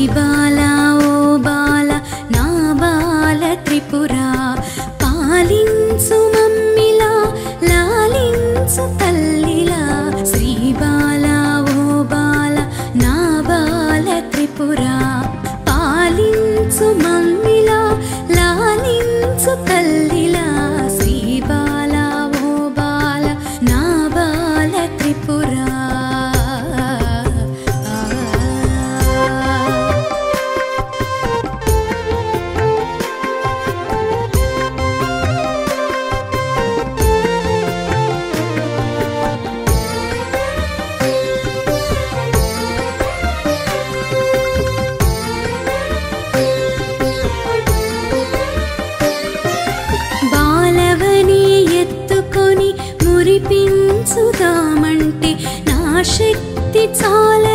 బాల ఓ బాల నా బాల త్రిపుర పాలించు మమ్మిలా లాలించు తల్లిలా శ్రీ బాల ఓ బాల నా బాల త్రిపుర పాలించు మమ్మిలా లాలించు తల్లిలా శ్రీ బాల ఓ బాల నా బాల త్రిపుర మురిపించుదామంటే నా శక్తి చాలా